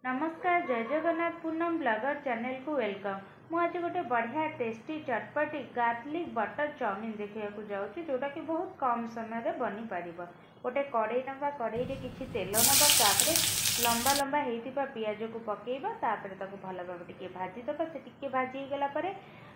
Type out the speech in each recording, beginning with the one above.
नमस्कार जय Jagannath Poonam blogger channel को वेलकम। मु आज गोटे बढ़िया टेस्टी चटपटी गार्लिक बटर चाउमिन देखा जाऊँगी जोटा कि बहुत कम समय बनी पार। गोटे कड़े ना कड़े किसी तेल ना लंबा लंबा होता पिज को पकेबा भल भाव टे भाजीदबा से टी भाजी गला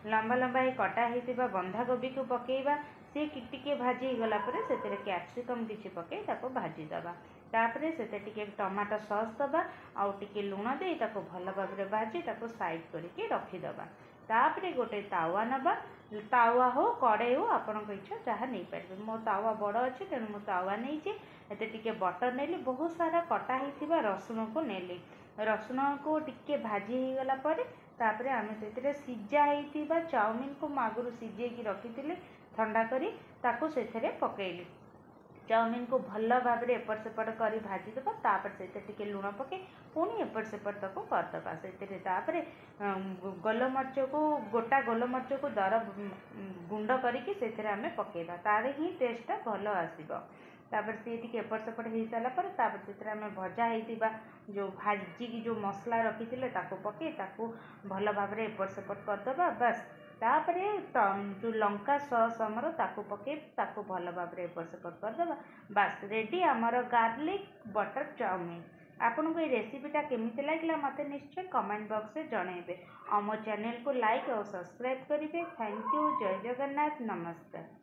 लंबा लंबा कटा होता बंधा कोबी को पकेबा सी टी भाजी गला से कैप्सिकम किसी पकई भाजीदबा तापर से टमाटो सॉस दबा आउ टे लुण दे भल भाव भाजी साइड करके रखीदबा। तापर गोटे तावा नबा तावा हो कड़े हो आपण इच्छा जहाँ नहीं पारे। मो तावा बड़ अच्छे तेणु मो तावा नहीं टे बटर नेली बहुत सारा कटा होता रसुण को नेली रसुण को टिके भाजी हो गला तापर आम से सीझा होता चाउमिन को आगुरी सीझे रखी ठंडा करी से पकईली चाउमिन को भल भाव एपट सेपट कर भाजीदबा तापर से लुण पके पुणी एपट सेपट करदबा से गोलमरीच को गोटा गोलमरीच को दर गुंड करके आम पकेबा तार ही टेस्टा भल आसब। तापर सी टी एपट सेपट हो सारापर से आम भजा होता जो भाजी की जो मसला रखी पके भल भाव एपट सेपट करदबा बस। तापर जो लंका सॉस आमर पके भल भाव एपट सेपट करदबा बस रेडी आमर गार्लिक बटर चाउमिन। आपन को ये रेसिपीटा केमिति लागला मते निश्चय कमेंट बॉक्स में जनइबे। आम चैनल को लाइक और सब्सक्राइब करेंगे। थैंक यू जय जगन्नाथ नमस्कार।